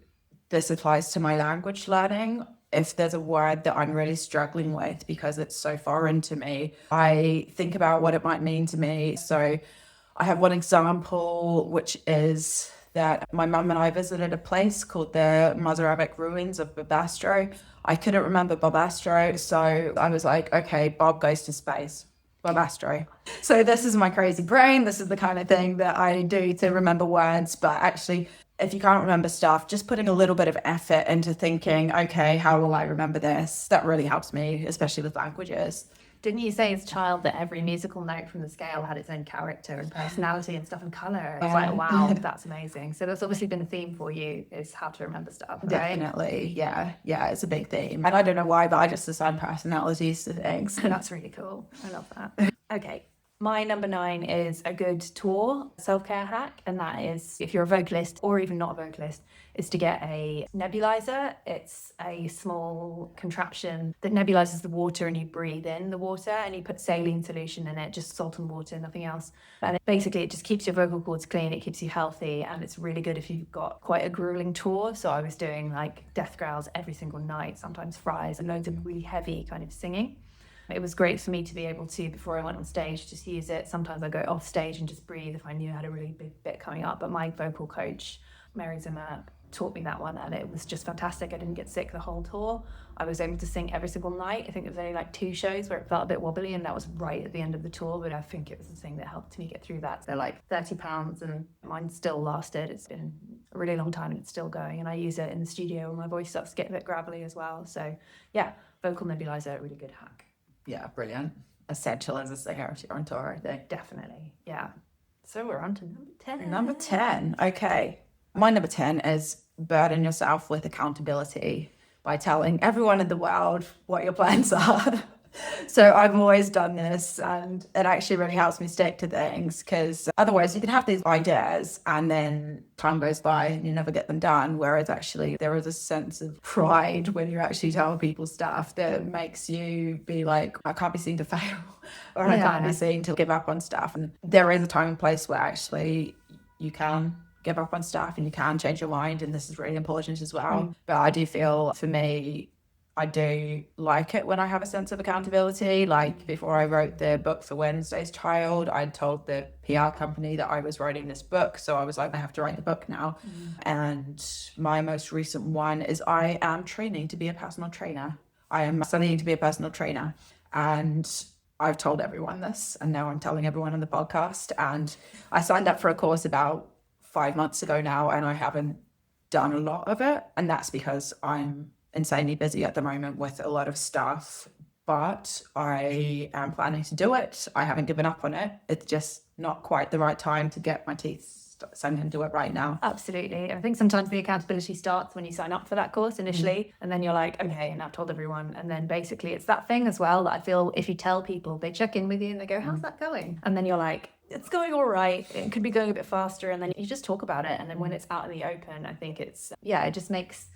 this applies to my language learning. If there's a word that I'm really struggling with because it's so foreign to me, I think about what it might mean to me. So I have one example, which is that my mum and I visited a place called the Mozarabic ruins of Bobastro. I couldn't remember Bobastro, so I was like, okay, Bob goes to space. Bobastro. So this is my crazy brain. This is the kind of thing that I do to remember words. But actually, if you can't remember stuff, just putting a little bit of effort into thinking, okay, how will I remember this? That really helps me, especially with languages. Didn't you say as a child that every musical note from the scale had its own character and personality and stuff and colour? It's like, wow, that's amazing. So that's obviously been a theme for you, is how to remember stuff, right? Definitely, yeah, it's a big theme. And I don't know why, but I just assign personalities to things. That's really cool. I love that. Okay. My number 9 is a good tour self-care hack, and that is, if you're a vocalist or even not a vocalist, is to get a nebulizer. It's a small contraption that nebulizes the water, and you breathe in the water and you put saline solution in it, just salt and water, nothing else. And it just keeps your vocal cords clean, it keeps you healthy, and it's really good if you've got quite a grueling tour. So I was doing like death growls every single night, sometimes fries, and loads of really heavy kind of singing. It was great for me to be able to, before I went on stage, just use it. Sometimes I go off stage and just breathe if I knew I had a really big bit coming up. But my vocal coach, Mary Zimmer, taught me that one, and it was just fantastic. I didn't get sick the whole tour. I was able to sing every single night. I think there was only like 2 shows where it felt a bit wobbly, and that was right at the end of the tour. But I think it was the thing that helped me get through that. They're like £30, and mine still lasted. It's been a really long time and it's still going. And I use it in the studio when my voice starts to get a bit gravelly as well. So yeah, vocal nebulizer, a really good hack. Yeah, brilliant. Essential as a singer if you're on tour, I think. Definitely, yeah. So we're on to number 10. Number 10, okay. My number 10 is burden yourself with accountability by telling everyone in the world what your plans are. So I've always done this, and it actually really helps me stick to things, because otherwise you can have these ideas and then time goes by and you never get them done. Whereas actually there is a sense of pride when you actually tell people stuff that makes you be like, I can't be seen to fail, or I can't be seen to give up on stuff. And there is a time and place where actually you can give up on stuff and you can change your mind, and this is really important as well. But I do feel, for me, I do like it when I have a sense of accountability. Like before I wrote the book for Wednesday's Child, I told the PR company that I was writing this book. So I was like, I have to write the book now. And my most recent one is I am training to be a personal trainer. I am studying to be a personal trainer. And I've told everyone this, and now I'm telling everyone on the podcast. And I signed up for a course about 5 months ago now, and I haven't done a lot of it. And that's because I'm insanely busy at the moment with a lot of stuff, but I am planning to do it. I haven't given up on it. It's just not quite the right time to get my teeth sunk into it right now. Absolutely. I think sometimes the accountability starts when you sign up for that course initially, and then you're like, okay, and I've told everyone. And then basically it's that thing as well that I feel if you tell people, they check in with you and they go, how's that going? And then you're like, it's going all right. It could be going a bit faster. And then you just talk about it. And then when it's out in the open, I think it just makes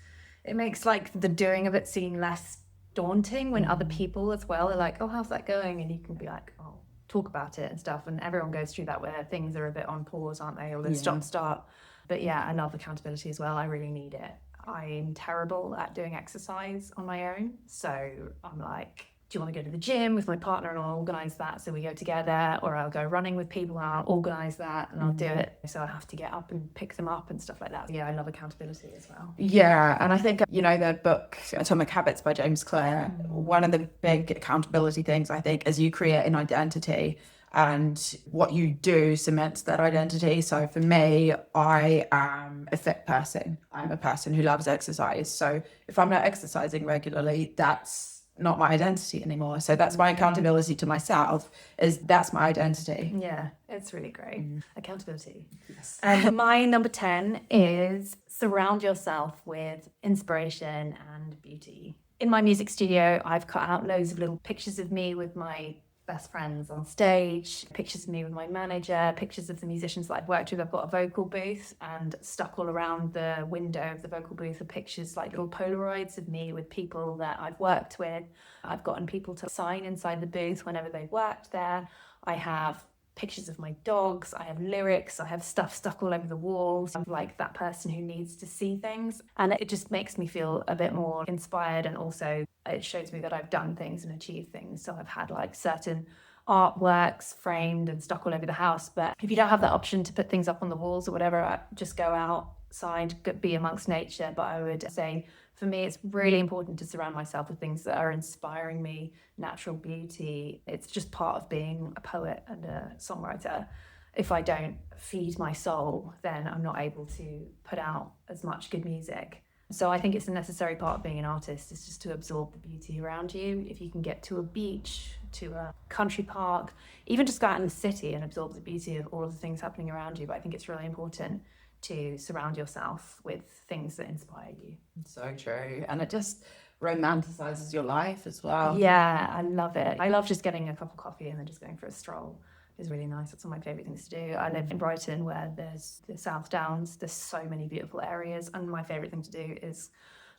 like the doing of it seem less daunting when other people as well are like, oh, how's that going? And you can be like, oh, talk about it and stuff. And everyone goes through that where things are a bit on pause, aren't they? Or they start. But yeah, I love accountability as well. I really need it. I'm terrible at doing exercise on my own. So I'm like, do you want to go to the gym with my partner, and I'll organise that so we go together, or I'll go running with people and I'll organise that and I'll do it. So I have to get up and pick them up and stuff like that. Yeah, I love accountability as well. Yeah, and I think, the book Atomic Habits by James Clear, one of the big accountability things I think is you create an identity. and what you do cements that identity. So for me, I am a fit person. I'm a person who loves exercise. So if I'm not exercising regularly, that's not my identity anymore. So that's my accountability to myself, is that's my identity. Yeah, it's really great. Accountability. Yes. And my number 10 is surround yourself with inspiration and beauty. In my music studio, I've cut out loads of little pictures of me with my best friends on stage, pictures of me with my manager, pictures of the musicians that I've worked with. I've got a vocal booth, and stuck all around the window of the vocal booth are pictures, like little Polaroids of me with people that I've worked with. I've gotten people to sign inside the booth whenever they've worked there. I have pictures of my dogs, I have lyrics, I have stuff stuck all over the walls. I'm like that person who needs to see things, and it just makes me feel a bit more inspired, and also it shows me that I've done things and achieved things. So I've had like certain artworks framed and stuck all over the house, but if you don't have that option to put things up on the walls or whatever, just go outside, be amongst nature. But I would say for me, it's really important to surround myself with things that are inspiring me, natural beauty. It's just part of being a poet and a songwriter. If I don't feed my soul, then I'm not able to put out as much good music. So I think it's a necessary part of being an artist, is just to absorb the beauty around you. If you can get to a beach, to a country park, even just go out in the city and absorb the beauty of all of the things happening around you. But I think it's really important to surround yourself with things that inspire you. So true. And it just romanticizes your life as well. Yeah, I love it. I love just getting a cup of coffee and then just going for a stroll. Is really nice. That's one of my favourite things to do. I live in Brighton, where there's the South Downs. There's so many beautiful areas, and my favourite thing to do is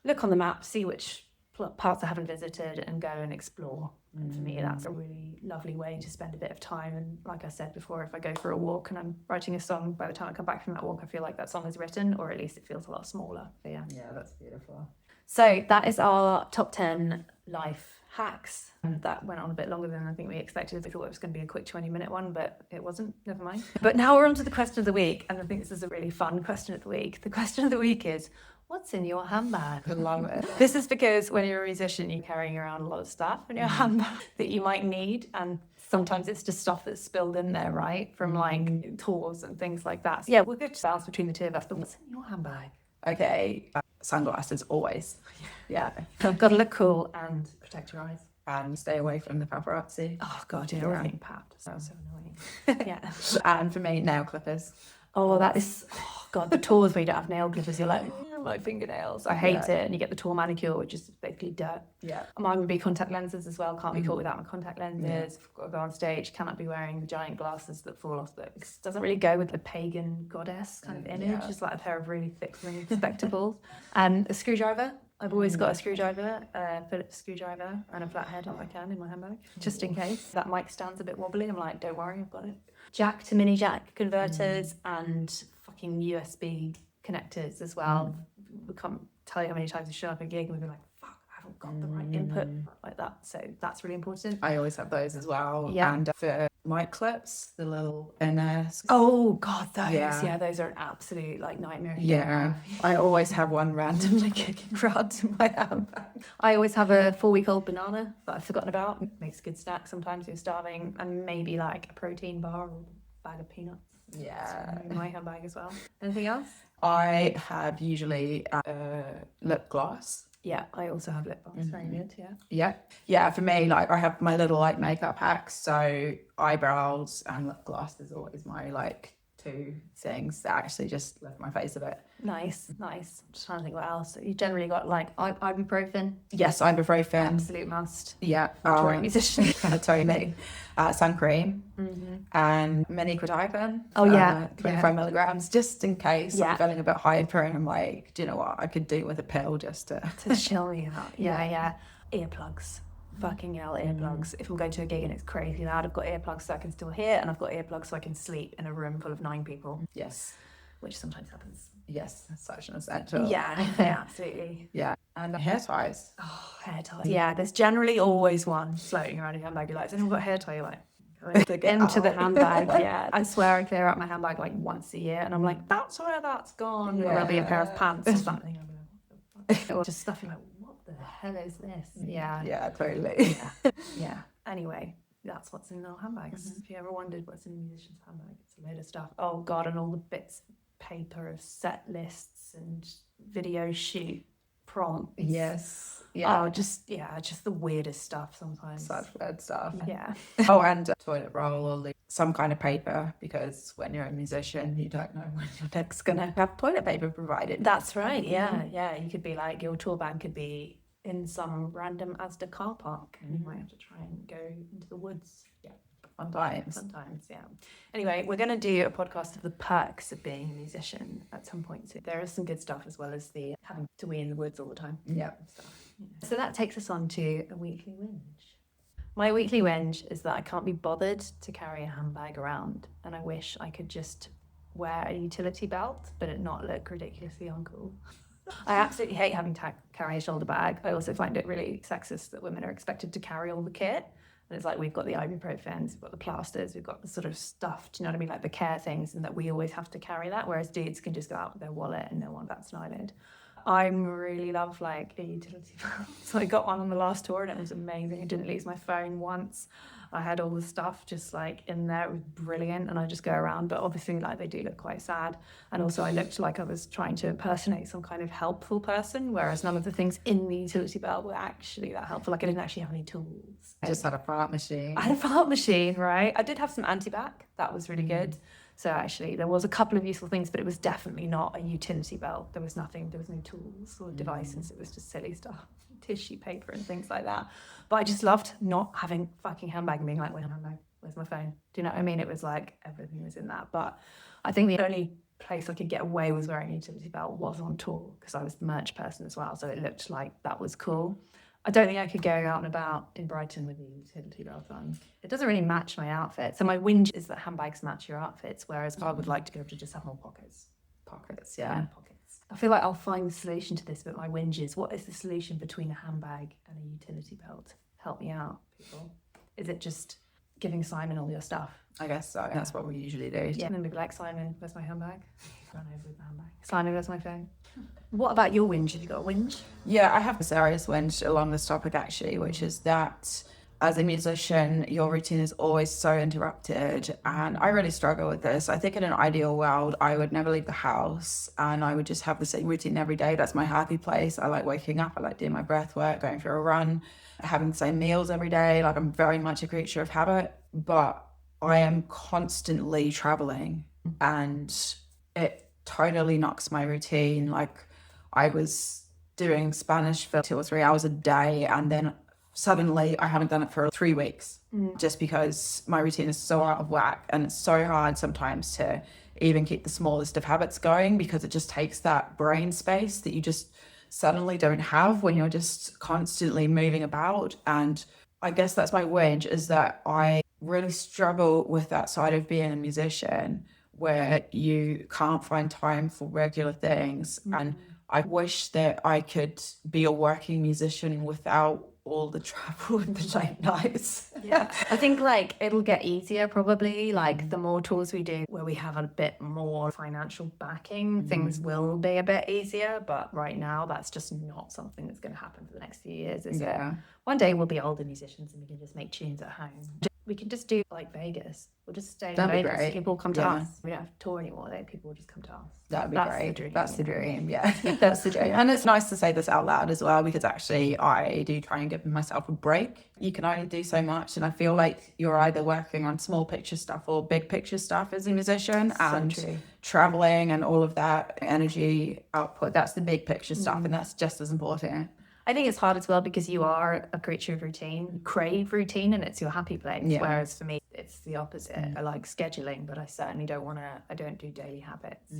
look on the map, see which parts I haven't visited, and go and explore. And for me, that's a really lovely way to spend a bit of time. And like I said before, if I go for a walk and I'm writing a song, by the time I come back from that walk, I feel like that song is written, or at least it feels a lot smaller. But yeah, that's beautiful. So that is our top 10 life hacks. And that went on a bit longer than I think we expected. We thought it was going to be a quick 20-minute one, but it wasn't. Never mind. But now we're on to the question of the week, and I think this is a really fun question of the week. The question of the week is, what's in your handbag? I love it. This is because when you're a musician, you're carrying around a lot of stuff in your handbag that you might need, and sometimes it's just stuff that's spilled in there, right? From like tours and things like that. So yeah, we're good to bounce between the two of us, but what's in your handbag? Okay, sunglasses always. Yeah. Got to look cool and protect your eyes. And stay away from the paparazzi. Oh God, yeah, we're getting papped. So annoying. Yeah. And for me, nail clippers. Oh, that is, oh God, the tours where you don't have nail clippers, you're like, my fingernails. I hate it. And you get the tour manicure, which is basically dirt. Yeah. Mine would be contact lenses as well. Can't be caught without my contact lenses. Got to go on stage. Cannot be wearing the giant glasses that fall off. That doesn't really go with the pagan goddess kind of image. Just like a pair of really thick ringed spectacles. And a screwdriver. I've always got a screwdriver, Phillips screwdriver, and a flathead if I can in my handbag, just in case. That mic stand's a bit wobbly. I'm like, don't worry, I've got it. Jack to mini jack converters and fucking USB connectors as well. We can't tell you how many times we show up at a gig and we've been like, fuck, I haven't got the right input, like that. So that's really important. I always have those as well. Yeah. And for mic clips, the little inner. Oh God, those. Yeah. Yeah, those are an absolute like nightmare. Yeah. I always have one randomly kicking around in my handbag. I always have a 4-week-old banana that I've forgotten about. Makes a good snack sometimes if you're starving, and maybe like a protein bar or a bag of peanuts. Yeah. In my handbag as well. Anything else? I have usually lip gloss. Yeah, I also have lip balms. Very good. Yeah. Yeah, for me, like I have my little like makeup hacks. So eyebrows and lip gloss is always my like two things that actually just lift my face a bit. Nice. Just trying to think what else. You generally got like ibuprofen. Yes, ibuprofen. Absolute must. Yeah. Touring musician. Totally. Sun cream and mini quetiapine. Oh yeah. 25 milligrams, just in case I'm feeling a bit hyper and I'm like, do you know what? I could do with a pill just to chill me out. Yeah. Earplugs. Fucking hell, earplugs. If I'm going to a gig and it's crazy loud, I've got earplugs so I can still hear, and I've got earplugs so I can sleep in a room full of 9 people. Yes. Which sometimes happens. Yes, that's such an essential. Yeah, absolutely. Yeah. And hair ties. Oh, hair ties. Yeah, there's generally always one floating around your handbag. You're like, has anyone got a hair tie? You're like, into the handbag. Yeah, I swear I clear out my handbag like once a year, and I'm like, that's where that's gone. Or there'll be a pair of pants or something. Or just stuff you're like, what the hell is this? Yeah. Yeah, totally. Yeah. Anyway, that's what's in our handbags. If you ever wondered what's in a musician's handbag, it's a load of stuff. Oh God, and all the bits of paper of set lists and video shoot prompts. Yes. Yeah. Oh, just the weirdest stuff sometimes. Such weird stuff. Yeah. Oh, and toilet roll or some kind of paper, because when you're a musician, you don't know when your next gonna have toilet paper provided. That's right. Yeah, yeah. You could be like, your tour bag could be in some random Asda car park, and you might have to try and go into the woods. Yeah. Sometimes, yeah. Anyway, we're going to do a podcast of the perks of being a musician at some point. So there is some good stuff, as well as the having to wee in the woods all the time. Yeah. So that takes us on to a weekly whinge. My weekly whinge is that I can't be bothered to carry a handbag around, and I wish I could just wear a utility belt, but it not look ridiculously uncool. I absolutely hate having to carry a shoulder bag. I also find it really sexist that women are expected to carry all the kit. And it's like, we've got the ibuprofens, we've got the plasters, we've got the sort of stuff, do you know what I mean? Like the care things, and that we always have to carry that, whereas dudes can just go out with their wallet and no one bats an eyelid. I really love like a utility belt. So I got one on the last tour and it was amazing. I didn't lose my phone once. I had all the stuff just like in there. It was brilliant, and I just go around, but obviously like they do look quite sad. And also I looked like I was trying to impersonate some kind of helpful person, whereas none of the things in the utility belt were actually that helpful. Like I didn't actually have any tools. I just had a fart machine. I had a fart machine, right? I did have some anti-bac. That was really good. So actually there was a couple of useful things, but it was definitely not a utility belt. There was nothing, there was no tools or devices. It was just silly stuff, tissue paper and things like that. But I just loved not having fucking handbag and being like, where's my handbag? Where's my phone? Do you know what I mean? It was like everything was in that. But I think the only place I could get away with wearing a utility belt was on tour, because I was the merch person as well. So it looked like that was cool. I don't think I could go out and about in Brighton with a utility belt on. It doesn't really match my outfit. So my whinge is that handbags match your outfits, whereas I would like to be able to just have more pockets. Yeah. Pockets. I feel like I'll find the solution to this, but my whinge is, what is the solution between a handbag and a utility belt? Help me out, people. Is it just giving Simon all your stuff? I guess so. That's what we usually do. Yeah, and then we'd be like, Simon, where's my handbag? Run over with the handbag. Simon, where's my phone? What about your whinge? Have you got a whinge? Yeah, I have a serious whinge along this topic actually, which is that as a musician, your routine is always so interrupted, and I really struggle with this. I think in an ideal world, I would never leave the house and I would just have the same routine every day. That's my happy place. I like waking up, I like doing my breath work, going for a run, having the same meals every day. Like, I'm very much a creature of habit, but I am constantly traveling and it totally knocks my routine. Like, I was doing Spanish for 2 or 3 hours a day, and then suddenly I haven't done it for 3 weeks, just because my routine is so out of whack, and it's so hard sometimes to even keep the smallest of habits going, because it just takes that brain space that you just suddenly don't have when you're just constantly moving about. And I guess that's my whinge, is that I really struggle with that side of being a musician, where you can't find time for regular things. And I wish that I could be a working musician without all the travel and the late nights. Yeah, I think like it'll get easier probably. Like the more tours we do where we have a bit more financial backing, things will be a bit easier. But right now, that's just not something that's going to happen for the next few years, is it? One day we'll be older musicians and we can just make tunes at home. We can just do like Vegas. We'll just stay in Vegas. Great. People will come to us. We don't have to tour anymore. People will just come to us. That'd be great. That's the dream. Yeah. That's the dream. And it's nice to say this out loud as well, because actually I do try and give myself a break. You can only do so much, and I feel like you're either working on small picture stuff or big picture stuff as a musician, and traveling and all of that energy output, that's the big picture stuff, and that's just as important. I think it's hard as well because you are a creature of routine. You crave routine and it's your happy place. Yeah. Whereas for me, it's the opposite. I like scheduling, but I certainly I don't do daily habits,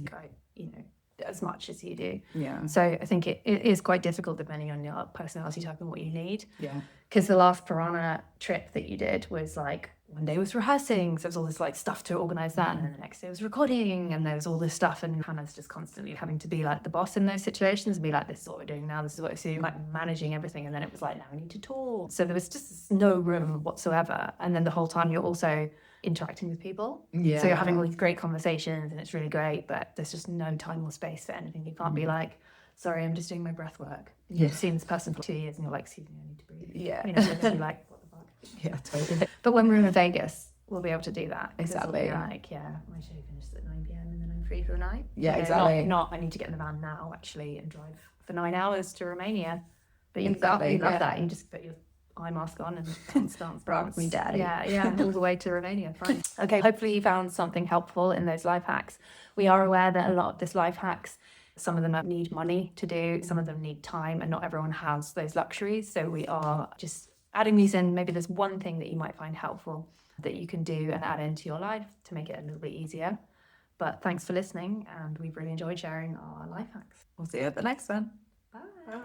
as much as you do. Yeah. So I think it is quite difficult depending on your personality type and what you need. Yeah. Because the last Piranha trip that you did was like, one day was rehearsing, so there was all this like stuff to organise that, and then the next day was recording, and there was all this stuff, and Hannah's just constantly having to be like the boss in those situations and be like, this is what we're doing now, this is what we're doing, like managing everything. And then it was like, now we need to tour. So there was just no room whatsoever. And then the whole time you're also interacting with people. Yeah. So you're having all these great conversations and it's really great, but there's just no time or space for anything. You can't be like, sorry, I'm just doing my breath work. You've seen this person for 2 years and you're like, excuse me, I need to breathe. Yeah. You're going to be like, what the fuck? Yeah, totally. But when we're in Vegas, we'll be able to do that. Exactly. We'll be like, yeah, my show finishes at 9 p.m. and then I'm free for the night. Yeah, exactly. Not I need to get in the van now, actually, and drive for 9 hours to Romania. But you Exactly, love yeah. that. You just put your eye mask on and stance. Rock me, daddy. Yeah, all the way to Romania. Fine. Okay, hopefully you found something helpful in those life hacks. We are aware that a lot of this life hacks, some of them need money to do, some of them need time, and not everyone has those luxuries. So we are just adding these in. Maybe there's one thing that you might find helpful that you can do and add into your life to make it a little bit easier. But thanks for listening, and we've really enjoyed sharing our life hacks. We'll see you at the next one. Bye.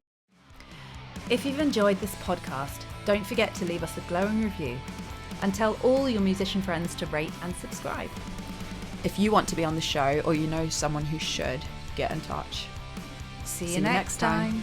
If you've enjoyed this podcast, don't forget to leave us a glowing review and tell all your musician friends to rate and subscribe. If you want to be on the show or you know someone who should, get in touch. See you next time.